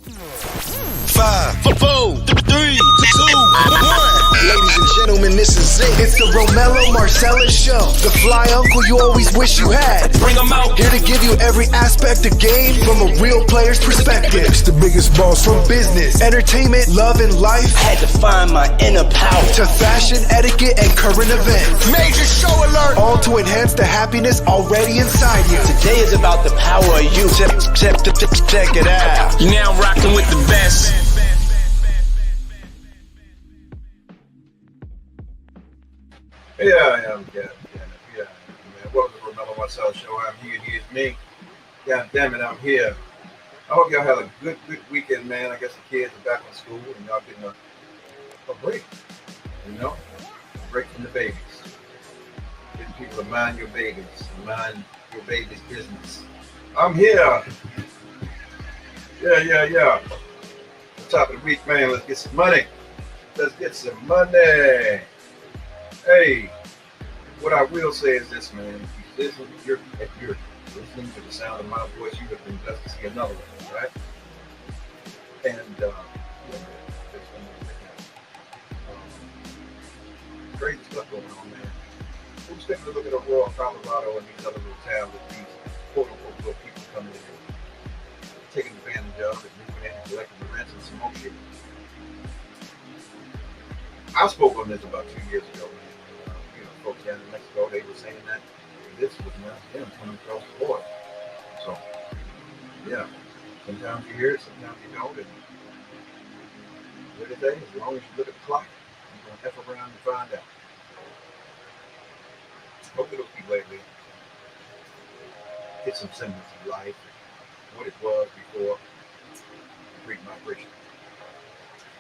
5, 4, 3, 2, 1. Ladies and gentlemen, this is it. It's the Romello Marcellus Show. The fly uncle you always wish you had. Bring them out. Here to give you every aspect of game from a real player's perspective. It's the biggest boss From business, entertainment, love, and life, Had to find my inner power. to fashion, etiquette, and current events. Major show alert. All to enhance the happiness already inside you. Today is about the power of you. Check it out. You're now rocking with the best. Yeah, man. Welcome to Romello Marcellus Show. I'm here. Here's me. God damn it, I'm here. I hope y'all had a good weekend, man. I guess the kids are back in school and y'all getting a break. You know? A break from the babies. Getting people to mind your babies. Mind your baby's business. I'm here. Yeah. Top of the week, man. Let's get some money. Hey, what I will say is this, man. If you're listening to the sound of my voice, you have been blessed to see another one, right? And crazy stuff going on, man. Who's taking a look at Aurora, Colorado, and these other little towns with these quote-unquote little people coming in and taking advantage of it, moving in and collecting the rents and some more shit. I spoke on this about 2 years ago, man. Folks down in Mexico, they were saying that this was not them coming across the border. So, yeah, sometimes you hear it, sometimes you don't. And what they say, as long as you look at the clock, you're going to F around and find out. Hopefully those people lately get some semblance of life, what it was before the Great Migration.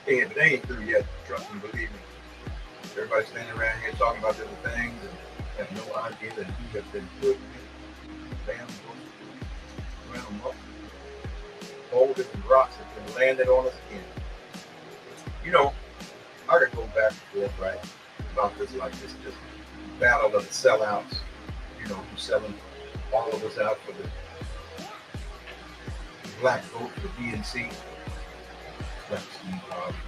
And but they ain't through yet, trust me, believe me. Everybody's standing around here talking about different things and have no idea that we have been put in bamboo around them up. All different rocks have been landed on us again. You know, I could go back and forth, right, about this like this just battle of the sellouts, you know, who's selling all of us out for the black vote for the DNC, like Steve Harvey,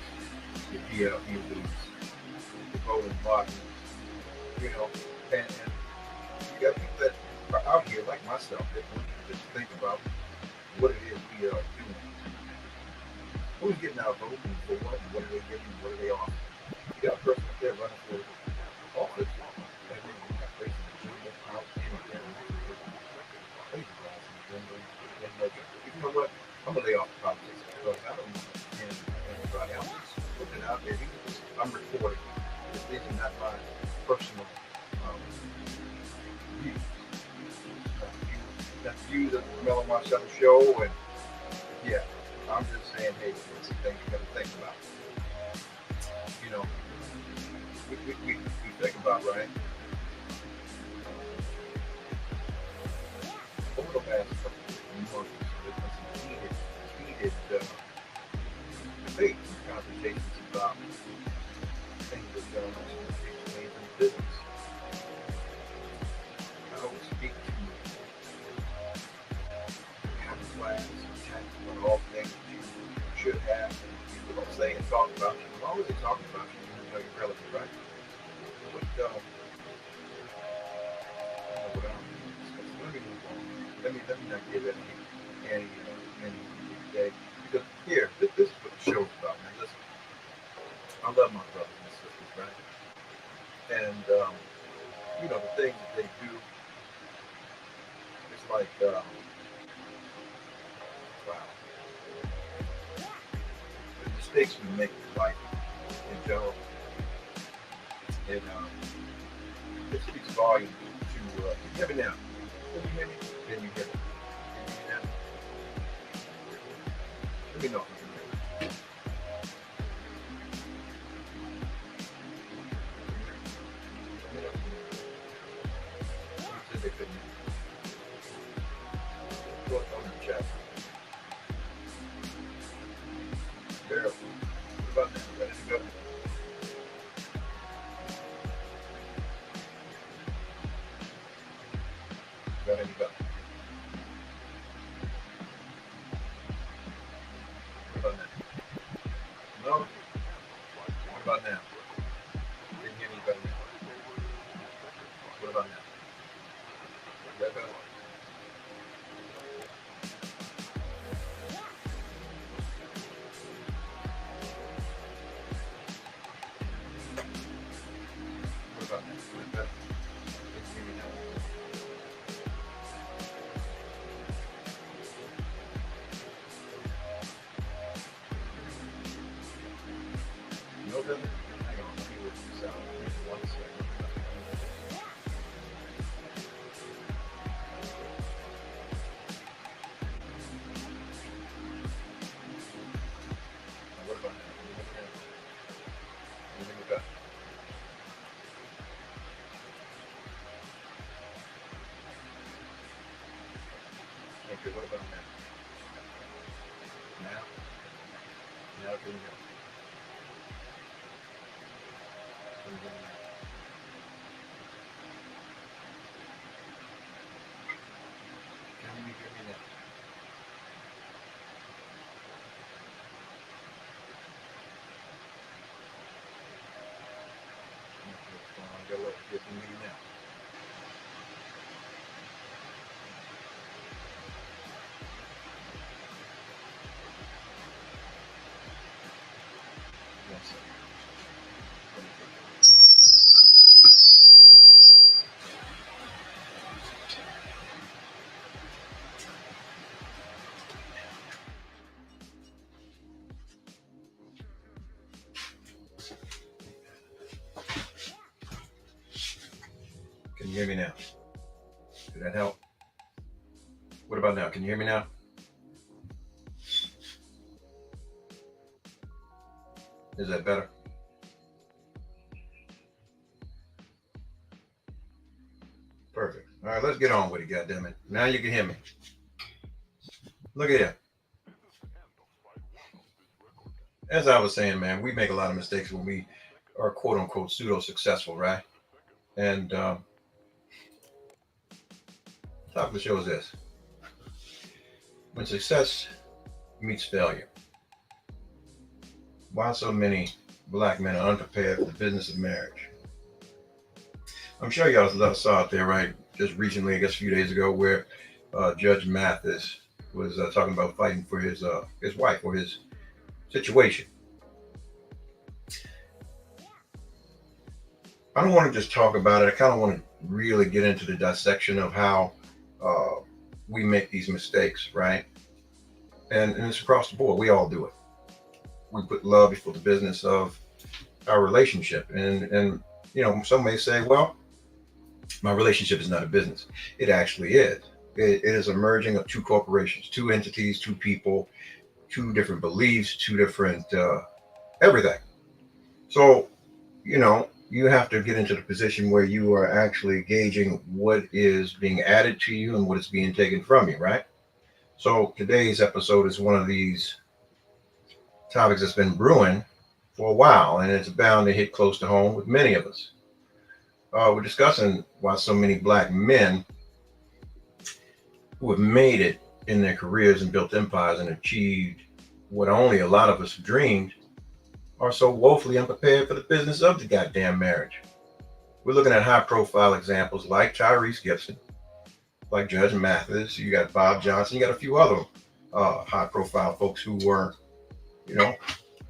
the PLP leads. Rolling bottom, you know, and you got people that are out here like myself that want to just think about what it is we are doing. Who's getting out voting for what? What are they getting? What are they offering? You got a person up there running for office, and then you got places in Virginia, out anywhere. You know what? I'm gonna lay off the politics because I don't know anybody else putting it out there. I'm recording. This is not my personal views. That's views of the Romello Marcellus Show, and yeah, I'm just saying, hey, it's some things you got to think about. You know, we think about, right? Over the last couple of months, there's been some heated debates and conversations about things that going on in business. I would speak to common class, tax, all things that you should have, and people don't say and talk about you. As long as they talk about you, you know you're relevant, right? But, let me move on. Let me not give any day. Because here, this is what the show's about, man. Listen, I love my brothers and sisters, right? And, you know, the things that they do, it's like, wow. The mistakes we make in life, in general, and it speaks volumes to, you hear me now? Can you hear me? Can you hear me? Can you hear me now? Let me know if you can hear me. They couldn't. Go on the chat. Daryl, what about that? Ready to go? Ready to go. doesn't it? Hang on, let me work this out. Give me 1 second. Now, what about that? Let me look up. Okay, what about now? Now? Now can you go? Can you hear me now? Can you hear me now? Okay, what's going on? Go look. Get me now. One second. Let me take that. Can you hear me now? Did that help? What about now? Can you hear me now? Is that better? Perfect. All right, let's get on with it, goddammit. Now you can hear me. Look at here. As I was saying, man, we make a lot of mistakes when we are quote unquote pseudo successful, right? And top of the show is this: when success meets failure, why so many black men are unprepared for the business of marriage? I'm sure y'all saw it there, right? Just recently, I guess a few days ago, where Judge Mathis was talking about fighting for his wife or his situation. I don't want to just talk about it. I kind of want to really get into the dissection of how we make these mistakes, right? And it's across the board. We all do it. We put love before the business of our relationship. And you know, some may say, well, my relationship is not a business. It actually is. It is a merging of two corporations, two entities, two people, two different beliefs, two different everything. So, you know, you have to get into the position where you are actually gauging what is being added to you and what is being taken from you, right? So today's episode is one of these topics that's been brewing for a while, and it's bound to hit close to home with many of us. We're discussing why so many black men who have made it in their careers and built empires and achieved what only a lot of us dreamed are so woefully unprepared for the business of the goddamn marriage. We're looking at high-profile examples like Tyrese Gibson, like Judge Mathis. You got Bob Johnson. You got a few other high-profile folks who were, you know,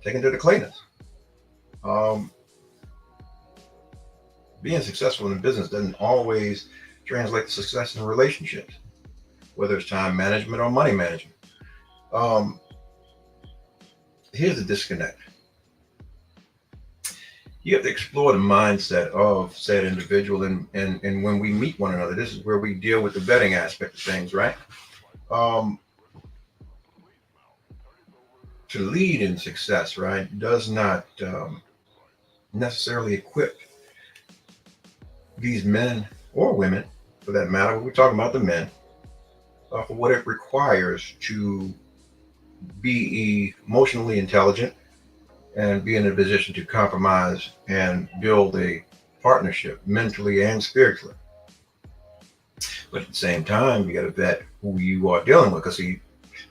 taken to the cleaners. Being successful in business doesn't always translate to success in relationships, whether it's time management or money management. Here's the disconnect. You have to explore the mindset of said individual, and when we meet one another, this is where we deal with the vetting aspect of things, right? To lead in success, right, does not necessarily equip these men or women, for that matter. We're talking about the men, for what it requires to be emotionally intelligent and be in a position to compromise and build a partnership mentally and spiritually. But at the same time, you got to vet who you are dealing with, because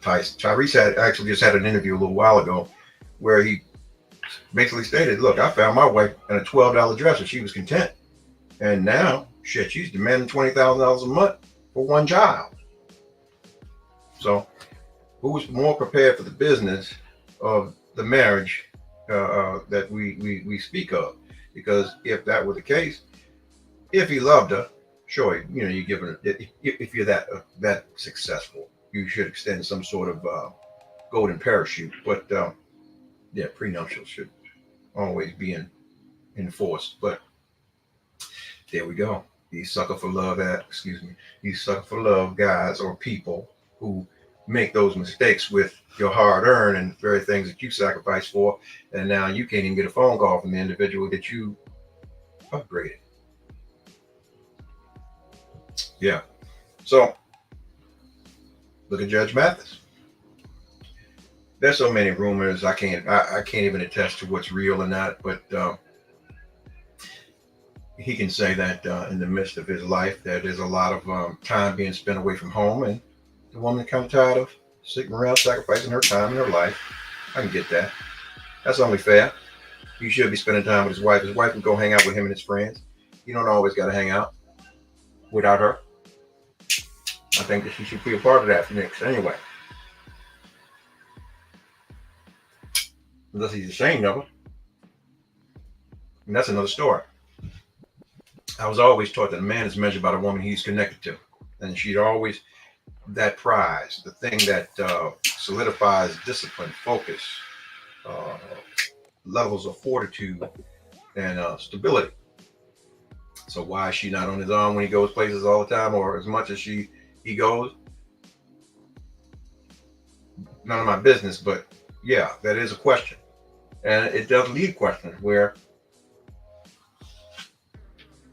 Tyrese had actually just had an interview a little while ago where he basically stated, look, I found my wife in a $12 dress and she was content. And now, shit, she's demanding $20,000 a month for one child. So who's more prepared for the business of the marriage that we speak of? Because if that were the case, if he loved her, sure, you know, you give her, if you're that successful, you should extend some sort of golden parachute. But yeah, prenuptial should always being enforced. But there we go. These sucker for love these sucker for love guys or people who make those mistakes with your hard earned and very things that you sacrifice for, and now you can't even get a phone call from the individual that you upgraded. Yeah. So look at Judge Mathis. There's so many rumors. I can't even attest to what's real or not, but he can say that in the midst of his life that there's a lot of time being spent away from home, and the woman kind of tired of sitting around sacrificing her time and her life. I can get that. That's only fair. He should be spending time with his wife. His wife can go hang out with him and his friends. You don't always got to hang out without her. I think that she should be a part of that mix anyway. Unless he's ashamed of her. And that's another story. I was always taught that a man is measured by the woman he's connected to. And she'd always, that prize, the thing that solidifies discipline, focus, levels of fortitude, and stability. So why is she not on his arm when he goes places all the time, or as much as he goes? None of my business, but yeah, that is a question. And it does lead questions where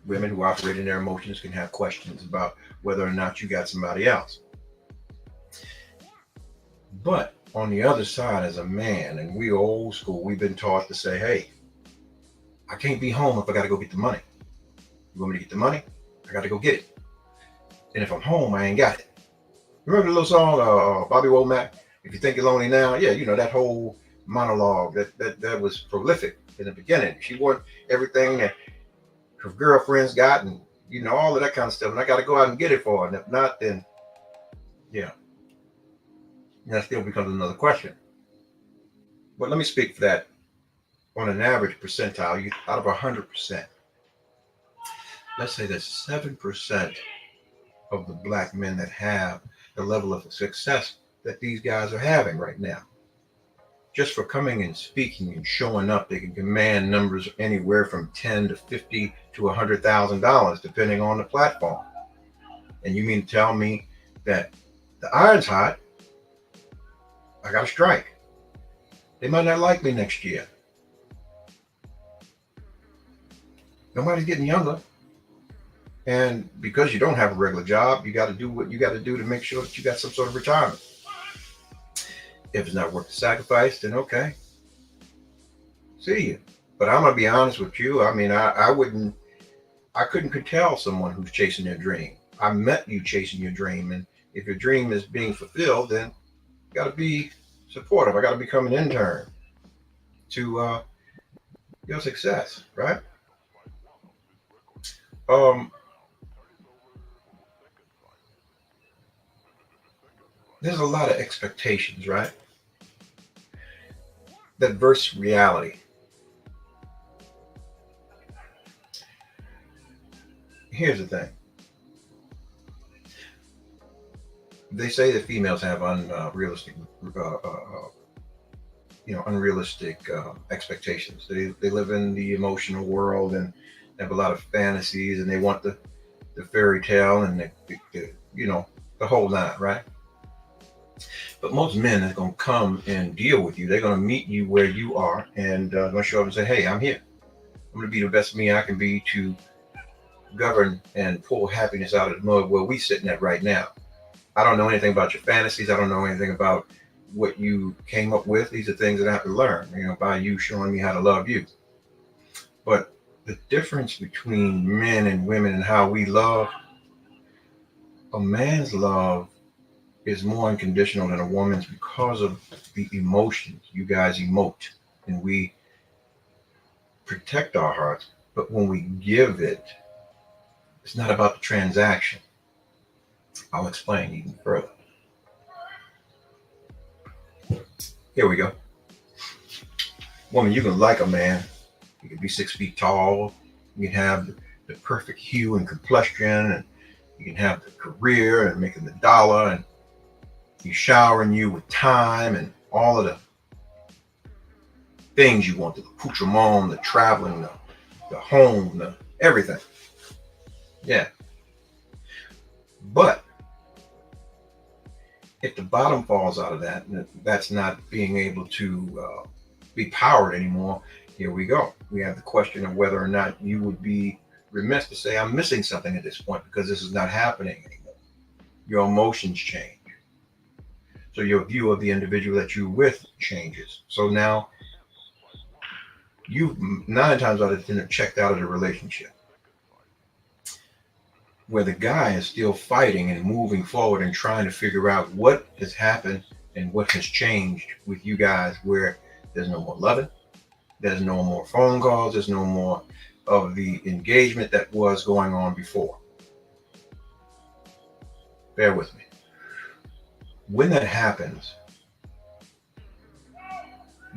women who operate in their emotions can have questions about whether or not you got somebody else. But on the other side, as a man, and we old school, we've been taught to say, hey, I can't be home if I got to go get the money. You want me to get the money? I got to go get it. And if I'm home, I ain't got it. Remember the little song, Bobby Womack, If You Think You're Lonely Now? Yeah, you know, that whole monologue that was prolific in the beginning. She wanted everything that her girlfriends got, and you know, all of that kind of stuff, and I got to go out and get it for her. And if not, then yeah, and that still becomes another question. But let me speak for that. On an average percentile, out of 100%, let's say that 7% of the black men that have the level of success that these guys are having right now, just for coming and speaking and showing up, they can command numbers anywhere from 10 to 50 to $100,000, depending on the platform. And you mean to tell me that the iron's hot? I got to strike. They might not like me next year. Nobody's getting younger. And because you don't have a regular job, you got to do what you got to do to make sure that you got some sort of retirement. If it's not worth the sacrifice, then okay. See you. But I'm going to be honest with you. I mean, I couldn't tell someone who's chasing their dream. I met you chasing your dream. And if your dream is being fulfilled, then you got to be supportive. I got to become an intern to your success, right? There's a lot of expectations, right? That versus reality. Here's the thing. They say that females have unrealistic expectations. They live in the emotional world and have a lot of fantasies, and they want the fairy tale and the whole nine, right? But most men are going to come and deal with you. They're going to meet you where you are and going to show up and say, hey, I'm here. I'm going to be the best me I can be to govern and pull happiness out of the mud where we're sitting at right now. I don't know anything about your fantasies. I don't know anything about what you came up with. These are things that I have to learn, by you showing me how to love you. But the difference between men and women and how we love, a man's love is more unconditional than a woman's because of the emotions. You guys emote and we protect our hearts, but when we give it, it's not about the transaction. I'll explain even further. Here we go. Woman, you can like a man. You can be 6 feet tall. You can have the perfect hue and complexion, and you can have the career and making the dollar, and he's showering you with time and all of the things you want, the accoutrement, the traveling, the home, the everything. Yeah. But if the bottom falls out of that, and that's not being able to be powered anymore, here we go. We have the question of whether or not you would be remiss to say, I'm missing something at this point because this is not happening anymore. Your emotions change. So your view of the individual that you're with changes. So now you've 9 times out of 10 have checked out of the relationship, where the guy is still fighting and moving forward and trying to figure out what has happened and what has changed with you guys, where there's no more loving, there's no more phone calls, there's no more of the engagement that was going on before. Bear with me. When that happens,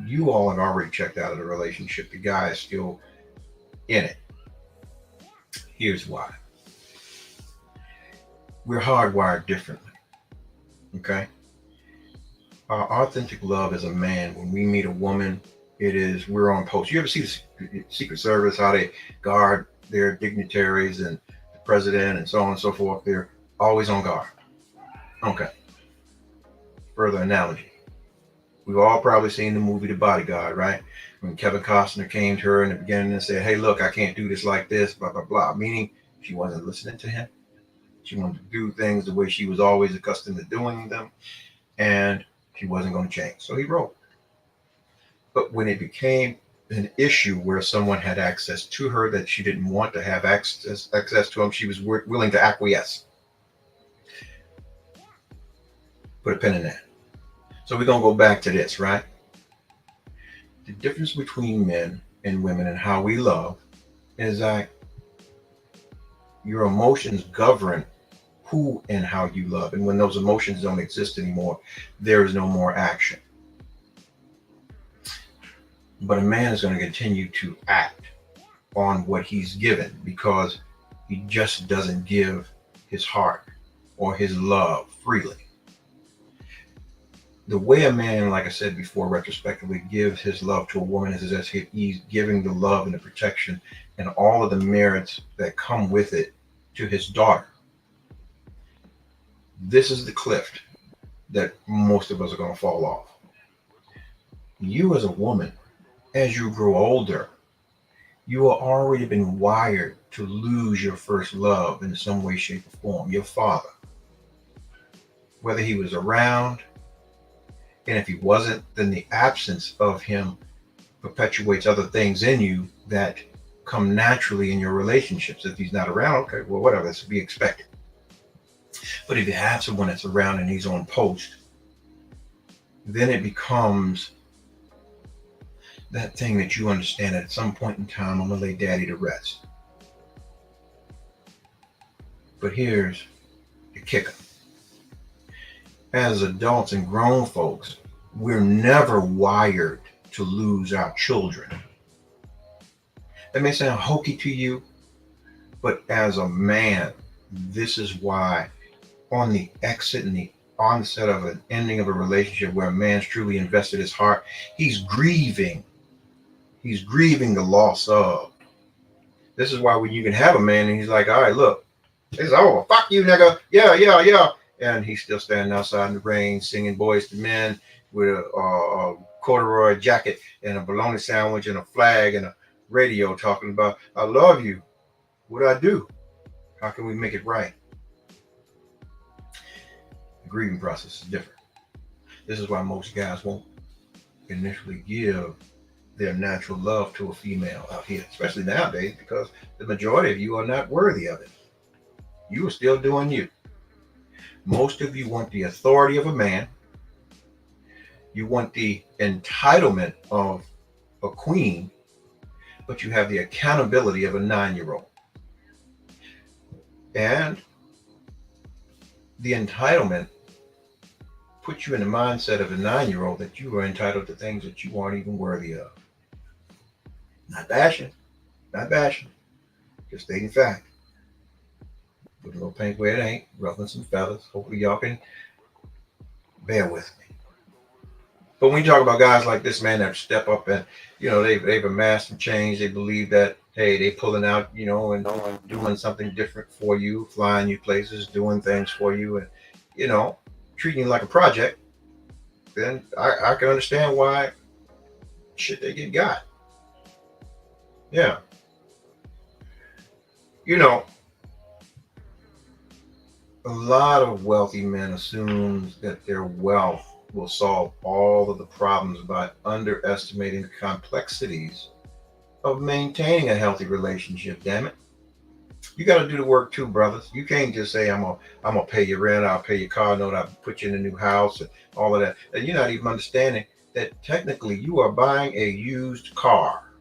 you all have already checked out of the relationship. The guy is still in it. Here's why. We're hardwired differently. Okay? Our authentic love as a man, when we meet a woman, we're on post. You ever see the Secret Service, how they guard their dignitaries and the president and so on and so forth? They're always on guard. Okay. Further analogy. We've all probably seen the movie The Bodyguard, right? When Kevin Costner came to her in the beginning and said, hey, look, I can't do this like this, blah, blah, blah. Meaning she wasn't listening to him. She wanted to do things the way she was always accustomed to doing them. And she wasn't going to change. So he wrote. But when it became an issue where someone had access to her that she didn't want to have access to him, she was willing to acquiesce. Put a pin in that. So we're going to go back to this, right? The difference between men and women and how we love is that your emotions govern who and how you love. And when those emotions don't exist anymore, there is no more action. But a man is going to continue to act on what he's given because he just doesn't give his heart or his love freely. The way a man, like I said before, retrospectively gives his love to a woman is as if he's giving the love and the protection and all of the merits that come with it to his daughter. This is the cliff that most of us are going to fall off. You as a woman, as you grow older, you have already been wired to lose your first love in some way, shape, or form, your father. Whether he was around, and if he wasn't, then the absence of him perpetuates other things in you that come naturally in your relationships. If he's not around, okay, well, whatever, that's to be expected. But if you have someone that's around and he's on post, then it becomes that thing that you understand that at some point in time, I'm going to lay daddy to rest. But here's the kicker. As adults and grown folks, we're never wired to lose our children. That may sound hokey to you, but as a man, this is why on the exit and the onset of an ending of a relationship where a man's truly invested his heart, he's grieving. He's grieving the loss of. This is why when you can have a man and he's like, all right, look, it's over. Fuck you, nigga. Yeah. And he's still standing outside in the rain, singing Boys to Men with a corduroy jacket and a bologna sandwich and a flag and a radio talking about, I love you. What do I do? How can we make it right? The grieving process is different. This is why most guys won't initially give their natural love to a female out here, especially nowadays, because the majority of you are not worthy of it. You are still doing you. Most of you want the authority of a man. You want the entitlement of a queen, but you have the accountability of a 9-year-old. And the entitlement puts you in the mindset of a 9-year-old that you are entitled to things that you aren't even worthy of. Not bashing. Just stating fact. Put a little paint where it ain't, ruffling some feathers. Hopefully y'all can bear with me. But when you talk about guys like this, man, that step up and, they've amassed some change. They believe that, hey, they pulling out, and doing something different for you, flying you places, doing things for you, and, you know, treating you like a project, then I can understand why shit they get got. Yeah. You know, a lot of wealthy men assume that their wealth will solve all of the problems by underestimating the complexities of maintaining a healthy relationship. Damn it, you got to do the work too, brothers. You can't just say I'm gonna pay your rent, I'll pay your car note, I'll put you in a new house, and all of that. And you're not even understanding that technically you are buying a used car.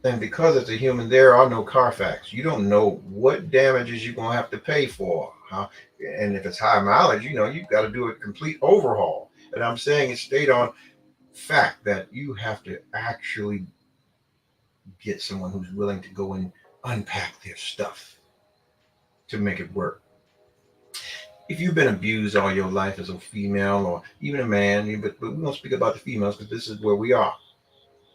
And because it's a human, there are no Carfax. You don't know what damages you're gonna have to pay for. And if it's high mileage, you've got to do a complete overhaul. And I'm saying it's state on fact that you have to actually get someone who's willing to go and unpack their stuff to make it work. If you've been abused all your life as a female or even a man, but we won't speak about the females because this is where we are.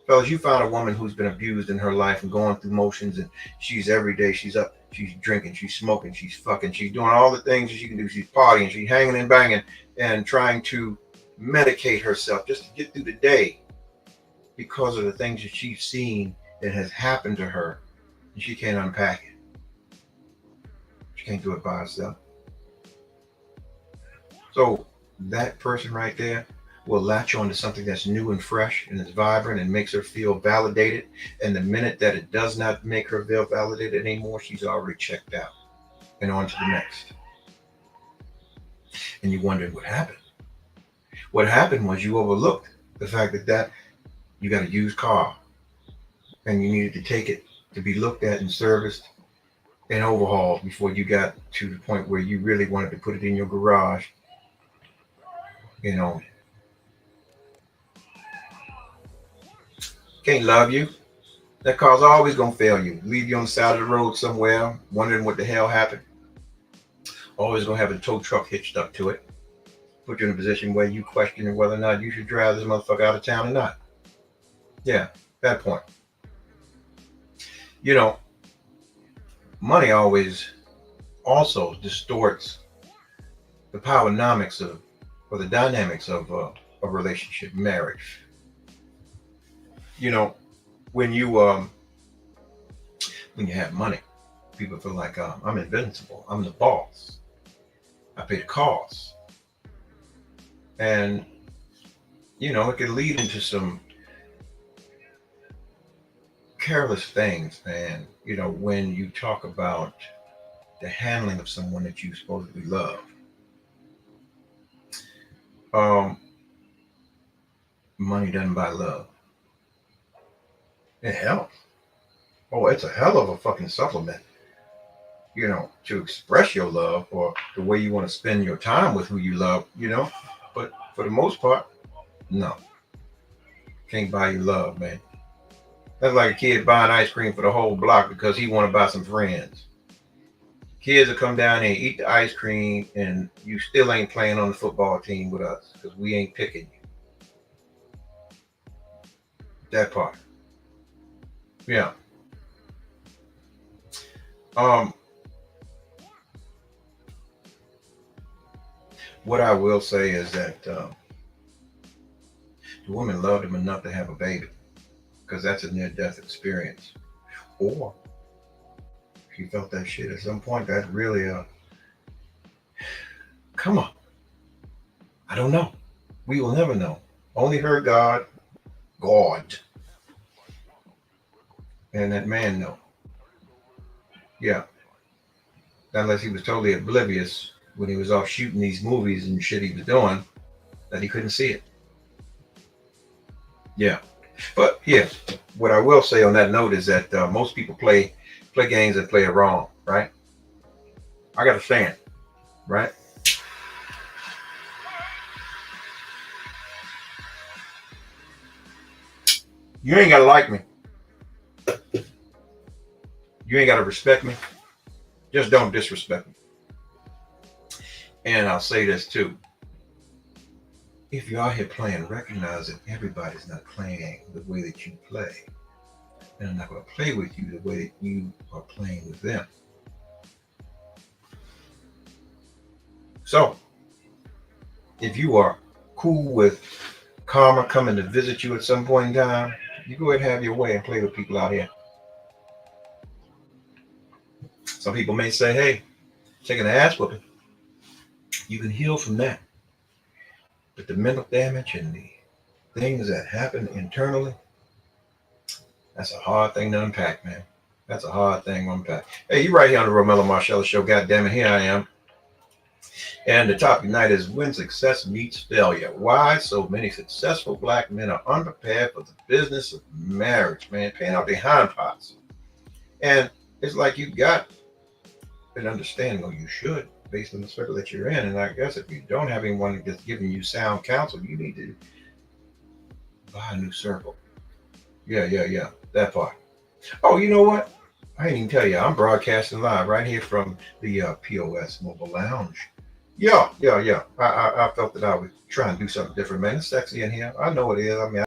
Fellas, you found a woman who's been abused in her life and going through motions, and she's every day, she's up, she's drinking, she's smoking, she's fucking, she's doing all the things that she can do. She's partying, she's hanging and banging and trying to medicate herself just to get through the day because of the things that she's seen that has happened to her, and she can't unpack it. She can't do it by herself. So that person right there will latch on to something that's new and fresh and is vibrant and makes her feel validated. And the minute that it does not make her feel validated anymore, she's already checked out and on to the next. And you wondered what happened. What happened was you overlooked the fact that you got a used car and you needed to take it to be looked at and serviced and overhauled before you got to the point where you really wanted to put it in your garage. Can't love you. That car's always gonna fail you. Leave you on the side of the road somewhere, wondering what the hell happened. Always gonna have a tow truck hitched up to it. Put you in a position where you question whether or not you should drive this motherfucker out of town or not. Yeah, that point. Money always also distorts the powernomics or the dynamics of a relationship, marriage. When you have money, people feel like I'm invincible. I'm the boss. I pay the cost, and it can lead into some careless things, man. When you talk about the handling of someone that you supposedly love. Money doesn't buy love. It helps. Oh, it's a hell of a fucking supplement, to express your love or the way you want to spend your time with who you love, but for the most part, no. Can't buy you love, man. That's like a kid buying ice cream for the whole block because he want to buy some friends. Kids will come down and eat the ice cream and you still ain't playing on the football team with us because we ain't picking you. That part. Yeah. What I will say is that the woman loved him enough to have a baby because that's a near-death experience. Or she felt that shit at some point. That's really come on. I don't know. We will never know. Only her God, and that man know. Yeah. Unless he was totally oblivious when he was off shooting these movies and shit he was doing, that he couldn't see it. Yeah. But yes, what I will say on that note is that most people play games and play it wrong, right? I got to stand, right? You ain't got to like me. You ain't got to respect me. Just don't disrespect me. And I'll say this too. if you're out here playing, recognize that everybody's not playing the way that you play. And I'm not going to play with you the way that you are playing with them. So, if you are cool with karma coming to visit you at some point in time, you go ahead and have your way and play with people out here. Some people may say, hey, taking an ass whooping, you can heal from that. But the mental damage and the things that happen internally, that's a hard thing to unpack, man. That's a hard thing to unpack. Hey, you right here on the Romello Marcellus Show. God damn it, here I am. And the topic tonight is when success meets failure. Why so many successful black men are unprepared for the business of marriage, man. Paying out their hind parts. And it's like you got an understanding, or you should, based on the circle that you're in. And I guess if you don't have anyone that's giving you sound counsel, you need to buy a new circle. Yeah, that part. Oh, you know what? I didn't even tell you. I'm broadcasting live right here from the POS Mobile Lounge. Yeah. I felt that I would try and do something different, man. It's sexy in here. I know it is. I mean,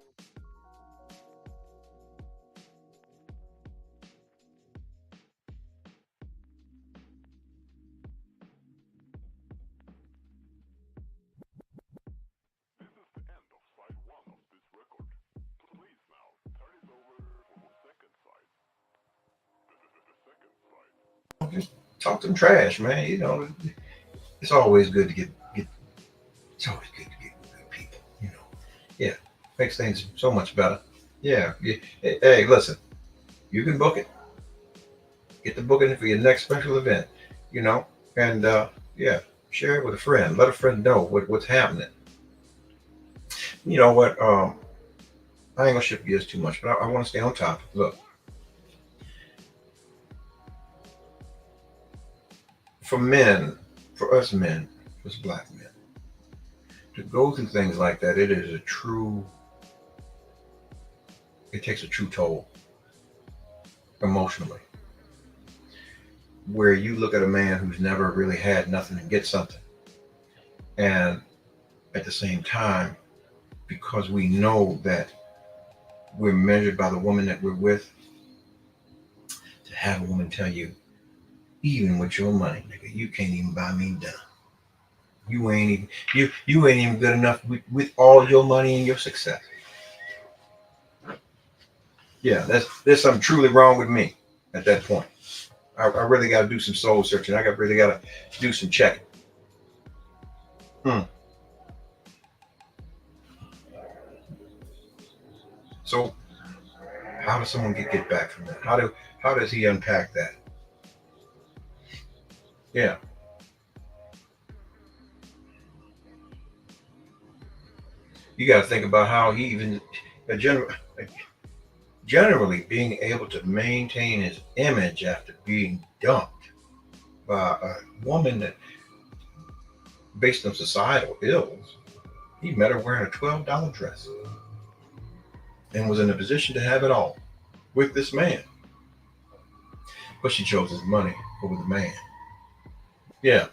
just talk some trash, man. You know, it's always good to get. It's always good to get good people. You know, yeah, makes things so much better. Yeah. Hey, listen, you can book it. Get the booking for your next special event. You know, and yeah, share it with a friend. Let a friend know what's happening. You know what? I ain't gonna shift gears too much, but I want to stay on topic. Look, for men, for us men, for us black men, to go through things like that, it takes a true toll emotionally. Where you look at a man who's never really had nothing and get something, and at the same time, because we know that we're measured by the woman that we're with, to have a woman tell you, even with your money, nigga, you can't even buy me done. You ain't even good enough with all your money and your success. Yeah, there's something truly wrong with me at that point. I really got to do some soul searching. Really got to do some checking. So, how does someone get back from that? How does he unpack that? Yeah. You got to think about how he even generally being able to maintain his image after being dumped by a woman that, based on societal ills, he met her wearing a $12 dress and was in a position to have it all with this man. But she chose his money over the man. Yeah.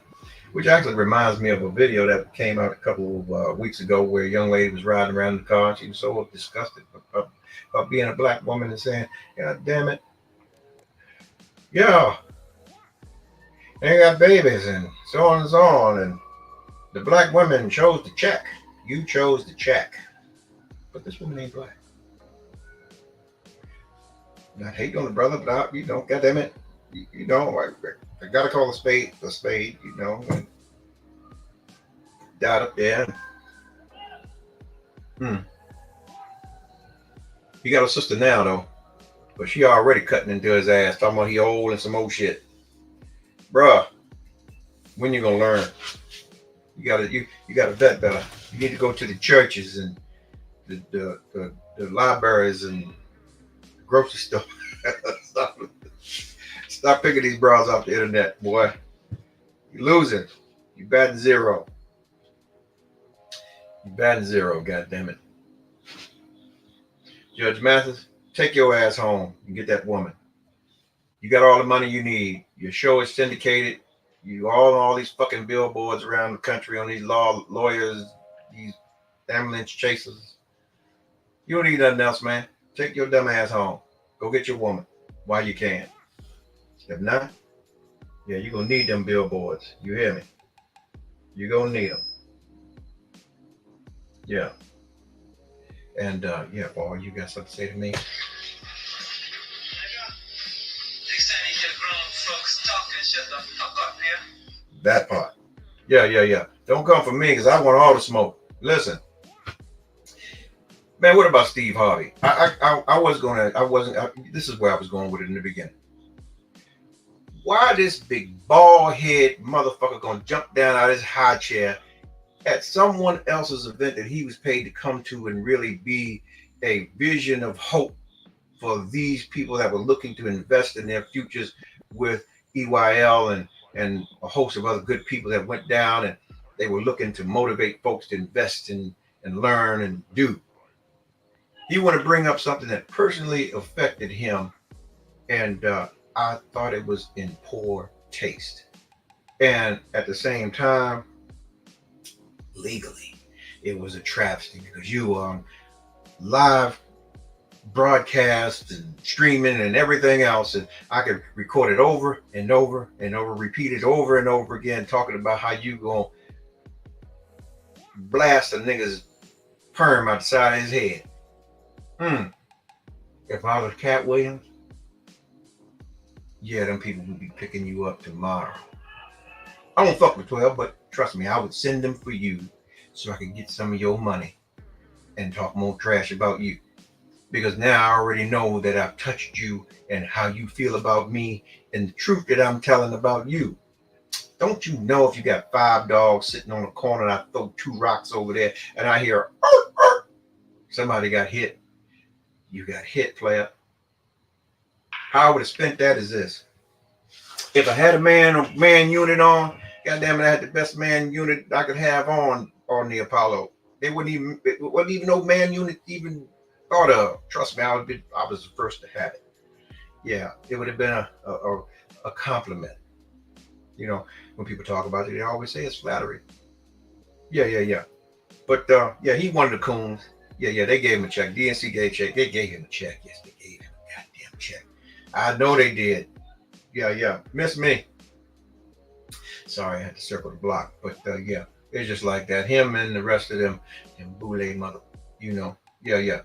Which actually reminds me of a video that came out a couple of weeks ago where a young lady was riding around in the car. She was so disgusted about being a black woman and saying, God damn it. Yeah. They got babies and so on and so on. And the black women chose the check. You chose the check. But this woman ain't black. Not hating on the brother, but you know, goddamn it. You know, I gotta call a spade, you know, and died up there. He got a sister now though, but she already cutting into his ass, talking about he old and some old shit. Bruh, when you gonna learn? You gotta vet better. You need to go to the churches and the libraries and the grocery store. Stop picking these bras off the internet, boy. You're losing. You're batting zero. You're batting zero, goddammit. Judge Mathis, take your ass home and get that woman. You got all the money you need. Your show is syndicated. You all on all these fucking billboards around the country on these lawyers, these ambulance chasers. You don't need nothing else, man. Take your dumb ass home. Go get your woman while you can. If not, yeah, you're going to need them billboards. You hear me? You're going to need them. Yeah. And, yeah, boy, you got something to say to me? Next time you hear grown folks talking, shut the fuck up, man. That part. Yeah. Don't come for me because I want all the smoke. Listen. Man, what about Steve Harvey? This is where I was going with it in the beginning. Why this big bald head motherfucker gonna jump down out of his high chair at someone else's event that he was paid to come to and really be a vision of hope for these people that were looking to invest in their futures with EYL and a host of other good people that went down and they were looking to motivate folks to invest in and learn and do. He want to bring up something that personally affected him, and I thought it was in poor taste. And at the same time, legally, it was a travesty because you on live broadcast and streaming and everything else, and I could record it over and over and over, repeat it over and over again, talking about how you gonna blast a nigga's perm out the side of his head. If I was Cat Williams, yeah, them people would be picking you up tomorrow. I don't fuck with 12, but trust me, I would send them for you so I could get some of your money and talk more trash about you. Because now I already know that I've touched you and how you feel about me and the truth that I'm telling about you. Don't you know if you got 5 dogs sitting on the corner and I throw 2 rocks over there and I hear, somebody got hit. You got hit, player. How I would have spent that is this. If I had a man unit on, goddamn it, I had the best man unit I could have on the Apollo. It wasn't even no man unit even thought of. Trust me, I was the first to have it. Yeah, it would have been a compliment. You know, when people talk about it, they always say it's flattery. Yeah. But yeah, he wanted the coons. Yeah, they gave him a check. DNC gave a check. They gave him a check. Yes, they gave him a goddamn check. I know they did. Yeah. Miss me. Sorry, I had to circle the block. But yeah, it's just like that. Him and the rest of them boule mother, you know. Yeah.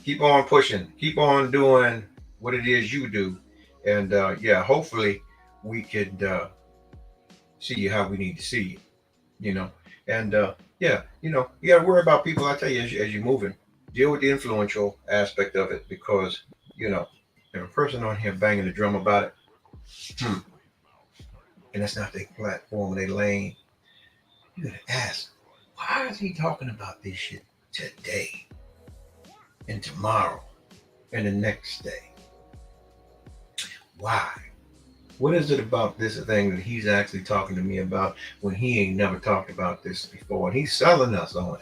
Keep on pushing. Keep on doing what it is you do. And yeah, hopefully we could see you how we need to see you, you know. And yeah, you know, you got to worry about people. I tell you, as you're moving, deal with the influential aspect of it because, you know, if a person on here banging the drum about it, and that's not their platform or their lane, you got to ask, why is he talking about this shit today and tomorrow and the next day? Why? What is it about this thing that he's actually talking to me about when he ain't never talked about this before? And he's selling us on it.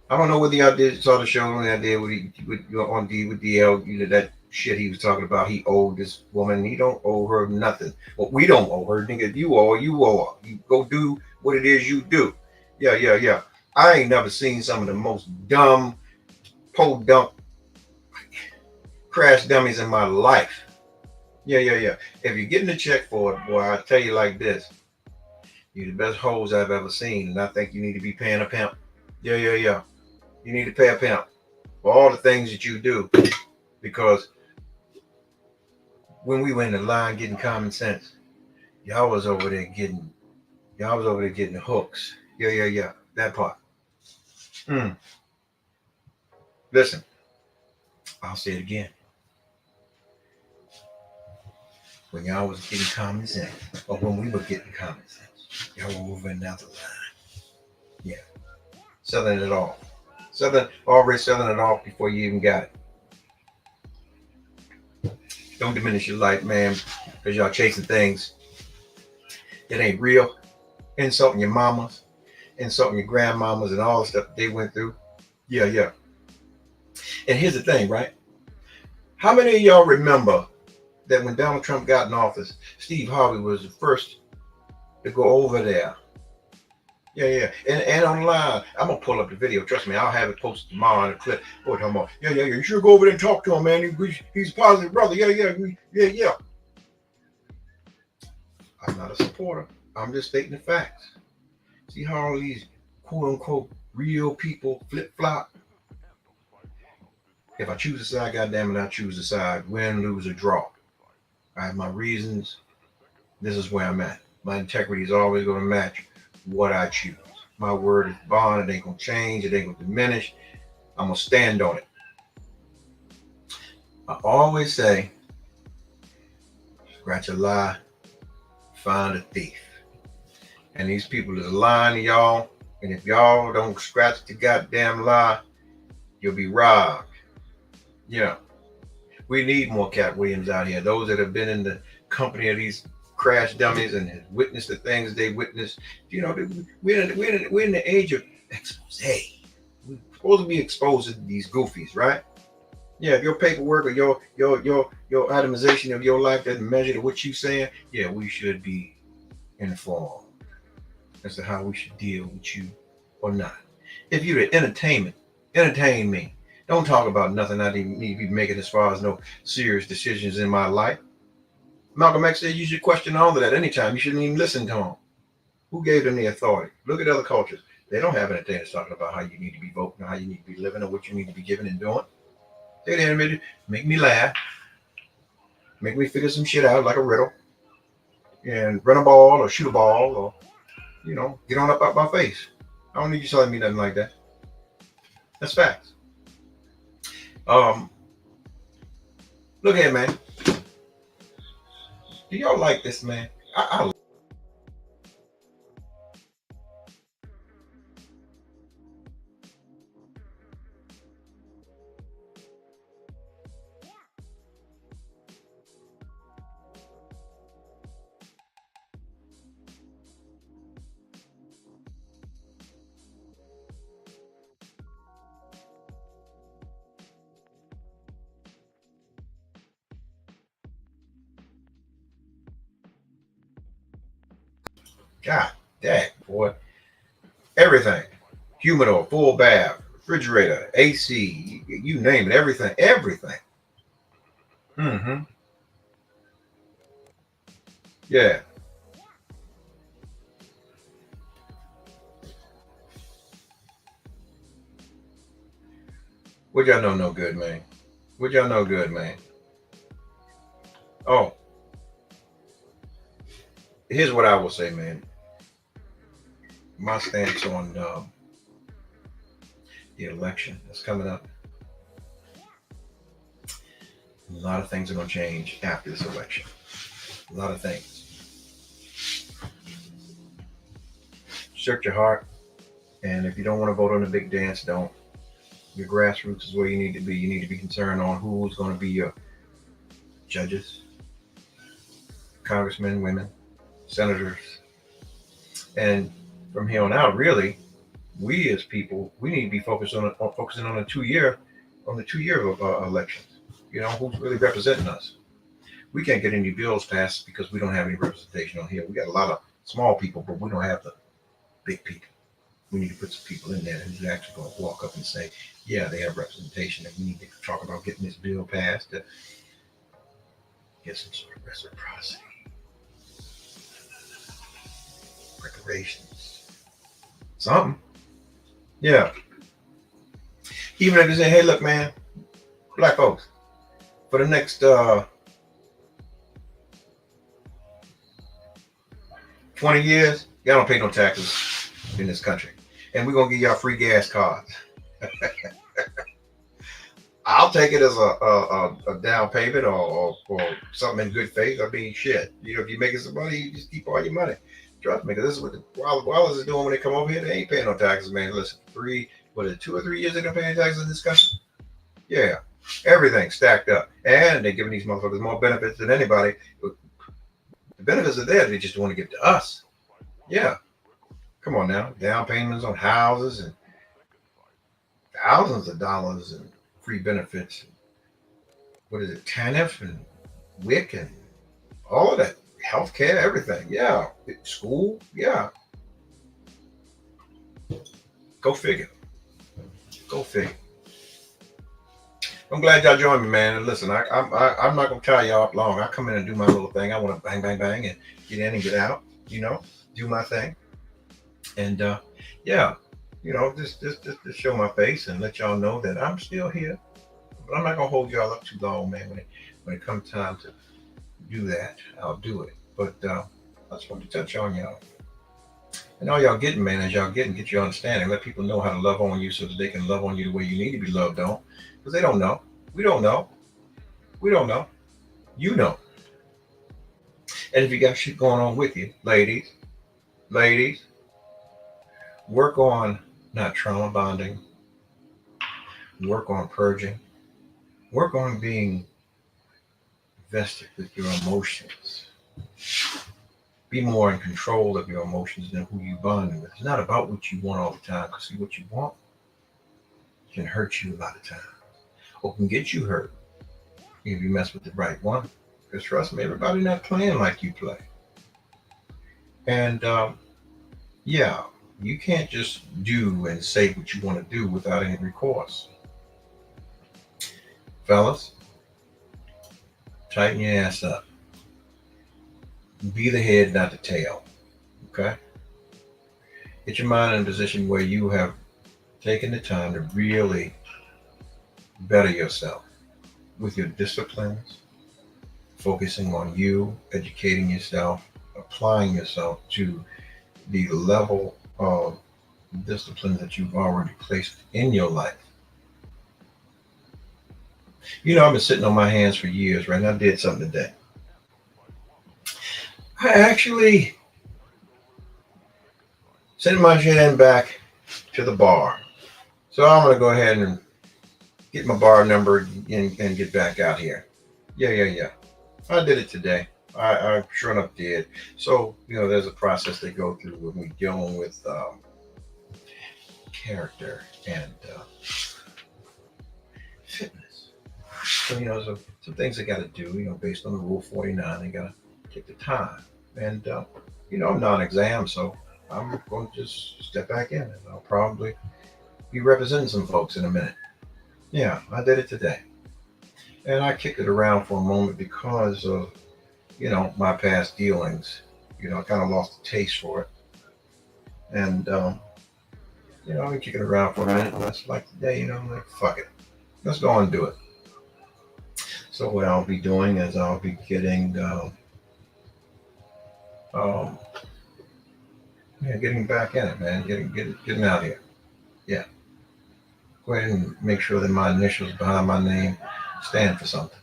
I don't know whether y'all saw the show on that day with DL, you know, that shit he was talking about. He owed this woman. He don't owe her nothing. Well, we don't owe her. Nigga, you owe her. You go do what it is you do. Yeah. I ain't never seen some of the most dumb, dump, crash dummies in my life. Yeah. If you're getting a check for it, boy, I tell you like this. You're the best hoes I've ever seen, and I think you need to be paying a pimp. Yeah. You need to pay a pimp for all the things that you do. Because when we went in the line getting common sense, y'all was over there getting the hooks. Yeah. That part. Listen, I'll say it again. When y'all was getting common sense, or when we were getting common sense, y'all were moving another line. Yeah. Selling it off. Already selling it off before you even got it. Don't diminish your life, man, because y'all chasing things that ain't real. Insulting your mamas, insulting your grandmamas, and all the stuff they went through. Yeah. And here's the thing, right? How many of y'all remember that when Donald Trump got in office, Steve Harvey was the first to go over there Yeah. And online, I'm gonna pull up the video. Trust me, I'll have it posted tomorrow in a clip. Oh, talking about, yeah. You should go over there and talk to him, man. He's a positive brother. Yeah. I'm not a supporter. I'm just stating the facts. See how all these quote unquote real people flip flop? If I choose a side, goddamn it, I choose a side. Win, lose, or draw. I have my reasons. This is where I'm at. My integrity is always going to match what I choose. My word is bond. It ain't going to change. It ain't going to diminish. I'm going to stand on it. I always say, scratch a lie, find a thief. And these people is lying to y'all. And if y'all don't scratch the goddamn lie, you'll be robbed. Yeah. We need more Cat Williams out here. Those that have been in the company of these crash dummies and have witnessed the things they witnessed. You know, we're in the age of expose. We're supposed to be exposing these goofies, right? Yeah, if your paperwork or your itemization of your life doesn't measure to what you're saying, yeah, we should be informed as to how we should deal with you or not. If you're the entertainment, entertain me. Don't talk about nothing I need to be making as far as no serious decisions in my life. Malcolm X said you should question all of that anytime. You shouldn't even listen to them. Who gave them the authority? Look at other cultures. They don't have anything that's talking about how you need to be voting or how you need to be living or what you need to be giving and doing. They didn't make me laugh, make me figure some shit out like a riddle, and run a ball or shoot a ball or, get on up out my face. I don't need you telling me nothing like that. That's facts. Look here, man. Do y'all like this, man? I God dang, boy. Everything. Humidor, full bath, refrigerator, AC, you name it, everything. Mm-hmm. Yeah. What y'all know no good, man? What y'all know good, man? Oh, here's what I will say, man. My stance on the election that's coming up. A lot of things are going to change after this election. A lot of things. Search your heart. And if you don't want to vote on the big dance, don't. Your grassroots is where you need to be. You need to be concerned on who's going to be your judges, congressmen, women, senators. And from here on out, really, we as people, we need to be focusing on the 2 year elections. Who's really representing us. We can't get any bills passed because we don't have any representation on here. We got a lot of small people, but we don't have the big people. We need to put some people in there who's actually going to walk up and say, yeah, they have representation, and we need to talk about getting this bill passed to get some sort of reciprocity, reparations, something. Yeah. Even if they say, hey, look, man, black folks, for the next 20 years, y'all don't pay no taxes in this country. And we're going to give y'all free gas cards. I'll take it as a down payment or something in good faith. I mean, shit. If you're making some money, you just keep all your money. Trust me, because this is what the Wilders is doing when they come over here. They ain't paying no taxes, man. Listen, 2 or 3 years they're going to pay taxes in this country? Yeah. Everything stacked up. And they're giving these motherfuckers more benefits than anybody. The benefits are there. They just want to give to us. Yeah. Come on now. Down payments on houses and thousands of dollars and free benefits. What is it? TANF and WIC and all of that. Healthcare, everything. Yeah. School. Yeah. Go figure. Go figure. I'm glad y'all joined me, man. And listen, I'm not gonna tie y'all up long. I come in and do my little thing. I want to bang, bang, bang, and get in and get out. Do my thing. And yeah, just show my face and let y'all know that I'm still here. But I'm not gonna hold y'all up too long, man. When it comes time to do that, I'll do it. But I just want to touch on y'all. And all y'all getting, man, as y'all get your understanding. Let people know how to love on you so that they can love on you the way you need to be loved on. Because they don't know. We don't know. We don't know. You know. And if you got shit going on with you, ladies, work on not trauma bonding. Work on purging. Work on being vested with your emotions. Be more in control of your emotions than who you bond with. It's not about what you want all the time. Because see, what you want can hurt you a lot of times. Or can get you hurt if you mess with the right one. Because trust me, everybody not playing like you play. And yeah, you can't just do and say what you want to do without any recourse. Fellas, tighten your ass up. Be the head, not the tail. Okay? Get your mind in a position where you have taken the time to really better yourself with your disciplines, focusing on you, educating yourself, applying yourself to the level of disciplines that you've already placed in your life. I've been sitting on my hands for years, right? And I did something today. I actually sent my shit back to the bar. So I'm going to go ahead and get my bar number and get back out here. Yeah. I did it today. I sure enough did. So, there's a process they go through when we're dealing with character and fitness. So, some things they got to do, based on the Rule 49, they got to take the time. And, I'm non-exam, so I'm going to just step back in and I'll probably be representing some folks in a minute. Yeah, I did it today. And I kicked it around for a moment because of, my past dealings. I kind of lost the taste for it. And, I kick it around for a minute. And that's like today, I'm like, fuck it. Let's go and do it. So what I'll be doing is I'll be getting, getting back in it, man. Getting out here. Yeah. Go ahead and make sure that my initials behind my name stand for something.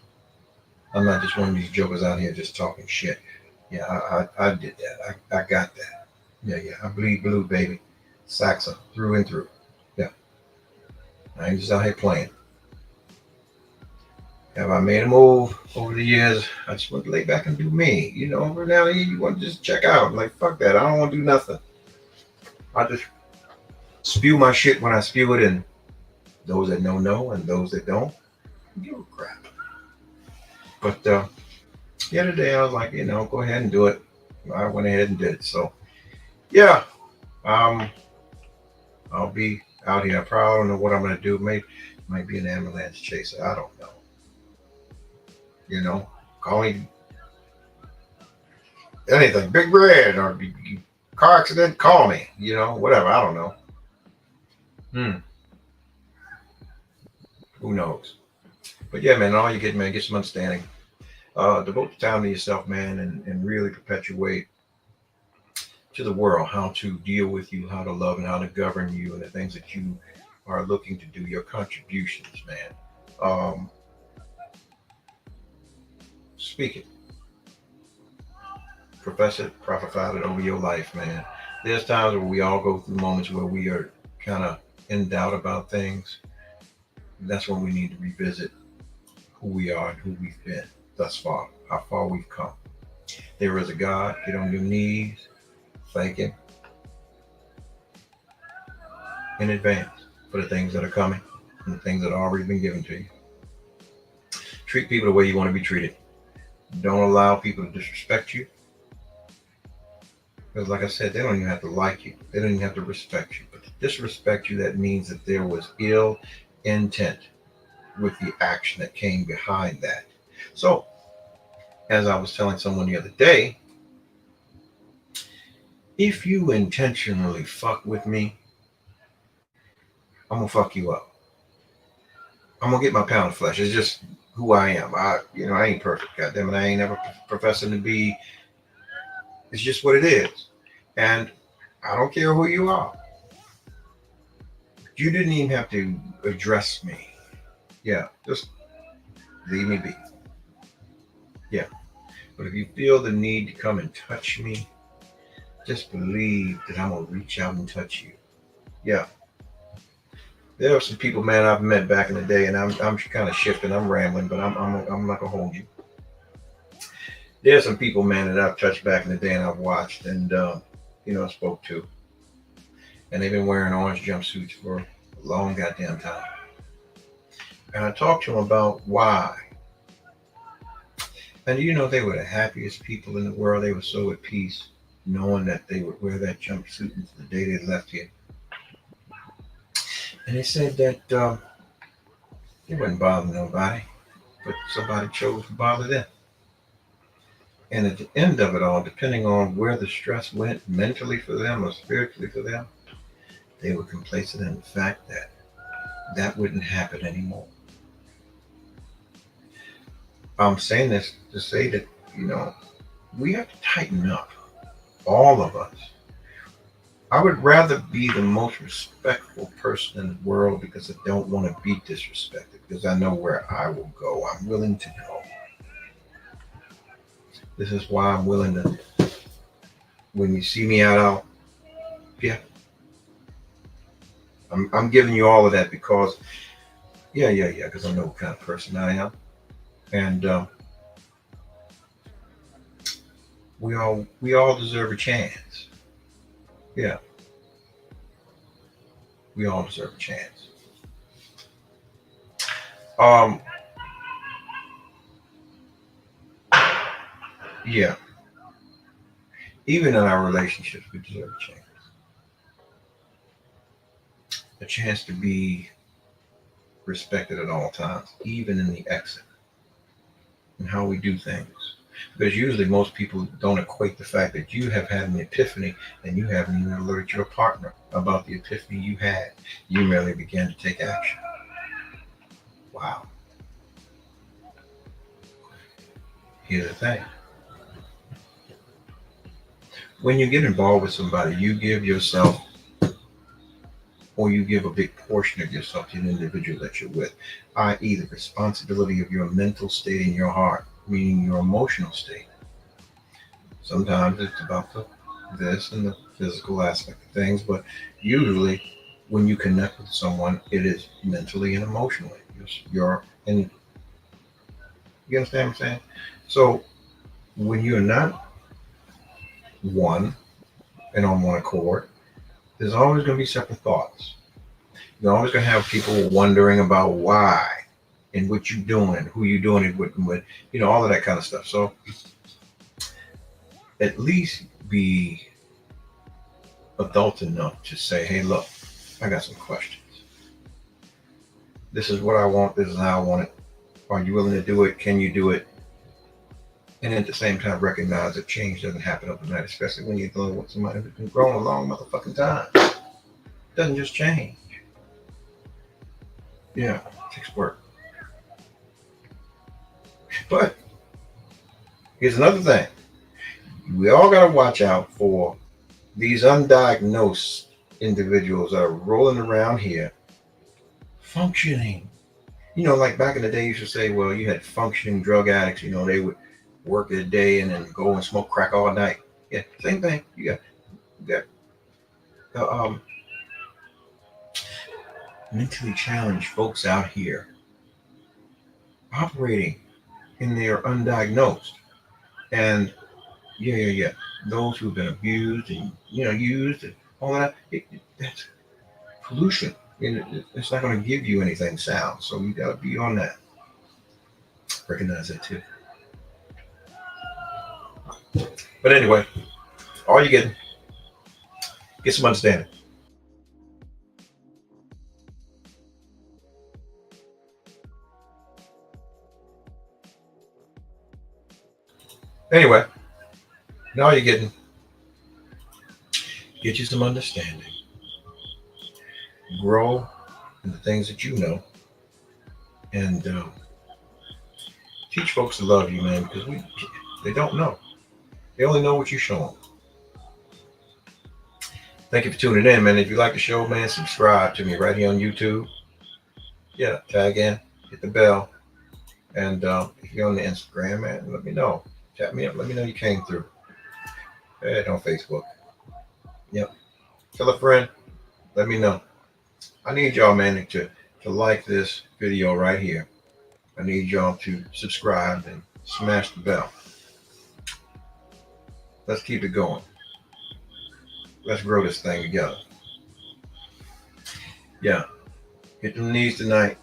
I'm not just one of these jokers out here just talking shit. Yeah, I did that. I got that. Yeah. I bleed blue, baby. Saxa through and through. Yeah. I ain't just out here playing. Have I made a move over the years? I just want to lay back and do me. Every now and then you want to just check out. Like, fuck that. I don't want to do nothing. I just spew my shit when I spew it, and those that know, and those that don't, give a crap. But the other day I was like, go ahead and do it. I went ahead and did it. So, yeah, I'll be out here. I probably don't know what I'm going to do. Might be an ambulance chaser. I don't know. Call me anything, Big Red, or car accident, call me, whatever. I don't know. Who knows? But yeah, man, all you get, man, get some understanding. Devote the time to yourself, man, and really perpetuate to the world how to deal with you, how to love and how to govern you, and the things that you are looking to do, your contributions, man. Speak it. Profess it, prophesy it over your life, man. There's times where we all go through moments where we are kind of in doubt about things. That's when we need to revisit who we are and who we've been thus far, how far we've come. There is a God. Get on your knees, thank Him in advance for the things that are coming and the things that have already been given to you. Treat people the way you want to be treated. Don't allow people to disrespect you. Because like I said, they don't even have to like you. They don't even have to respect you. But to disrespect you, that means that there was ill intent with the action that came behind that. So, as I was telling someone the other day, if you intentionally fuck with me, I'm gonna fuck you up. I'm gonna get my pound of flesh. It's just who I am. I ain't perfect. Goddamn it, I ain't never professing to be. It's just what it is, and I don't care who you are. You didn't even have to address me. Yeah, just leave me be. Yeah, but if you feel the need to come and touch me, just believe that I'm gonna reach out and touch you. Yeah. There are some people, man, I've met back in the day, and I'm kind of shifting. I'm rambling, but I'm not gonna hold you. There's some people, man, that I've touched back in the day, and I've watched, and spoke to, and they've been wearing orange jumpsuits for a long goddamn time. And I talked to them about why. And they were the happiest people in the world. They were so at peace, knowing that they would wear that jumpsuit until the day they left here. And they said that it wouldn't bother nobody, but somebody chose to bother them. And at the end of it all, depending on where the stress went mentally for them or spiritually for them, they were complacent in the fact that that wouldn't happen anymore. I'm saying this to say that, we have to tighten up, all of us. I would rather be the most respectful person in the world because I don't want to be disrespected, because I know where I will go. I'm willing to go. This is why I'm willing to, when you see me out, I'm giving you all of that because, because I know what kind of person I am. And we all deserve a chance. Yeah. We all deserve a chance. Yeah. Even in our relationships, we deserve a chance. A chance to be respected at all times, even in the exit, and how we do things. Because usually most people don't equate the fact that you have had an epiphany and you haven't even alerted your partner about the epiphany you had. You merely began to take action. Wow. Here's the thing. When you get involved with somebody, you give yourself, or you give a big portion of yourself to the individual that you're with, i.e. the responsibility of your mental state in your heart, meaning your emotional state. Sometimes it's about this and the physical aspect of things, but usually when you connect with someone, it is mentally and emotionally. And you understand what I'm saying? So when you're not one and on one accord, there's always going to be separate thoughts. You're always going to have people wondering about why and what you're doing, who you're doing it with, all of that kind of stuff. So at least be adult enough to say, hey, look, I got some questions. This is what I want. This is how I want it. Are you willing to do it? Can you do it? And at the same time, recognize that change doesn't happen overnight, especially when you're dealing with somebody who's been growing a long motherfucking time. It doesn't just change. Yeah, it takes work. But here's another thing. We all got to watch out for these undiagnosed individuals that are rolling around here functioning. Like back in the day, you used to say, well, you had functioning drug addicts, they would work a day and then go and smoke crack all night. Yeah, same thing. You got mentally challenged folks out here operating in their undiagnosed. And those who've been abused and used and all that, that's pollution. And it's not going to give you anything sound. So you got to be on that. Recognize that too. But anyway, all you get some understanding. Anyway, now you're get you some understanding. Grow in the things that you know. And teach folks to love you, man, because they don't know. They only know what you show them. Thank you for tuning in, man. If you like the show, man, subscribe to me right here on YouTube. Yeah, tag in, hit the bell. And if you're on the Instagram, man, let me know. Chat me up. Let me know you came through. And on Facebook. Yep. Tell a friend. Let me know. I need y'all, man, to like this video right here. I need y'all to subscribe and smash the bell. Let's keep it going. Let's grow this thing together. Yeah. Hit them knees tonight.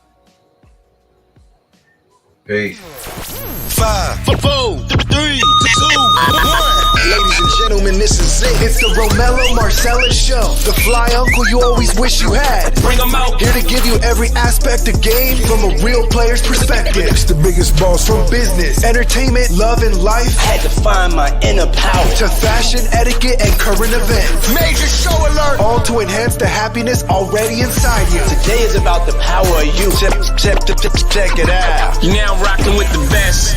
Peace. 5, 4, 3, 2, 1. Ladies and gentlemen, this is it. It's the Romello Marcellus Show. The fly uncle you always wish you had. Bring 'em out. Here to give you every aspect of game from a real player's perspective. It's the biggest boss from business, entertainment, love, and life. Had to find my inner power. To fashion, etiquette, and current events. Major show alert. All to enhance the happiness already inside you. Today is about the power of you. Check it out. You're now rocking with the best.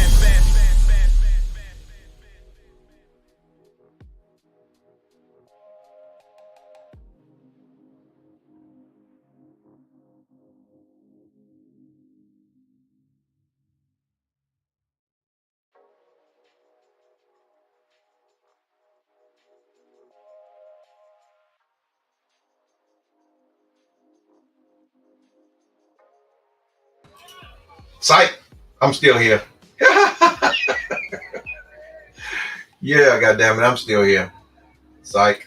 Psych, I'm still here. Yeah, goddammit, I'm still here. Psych.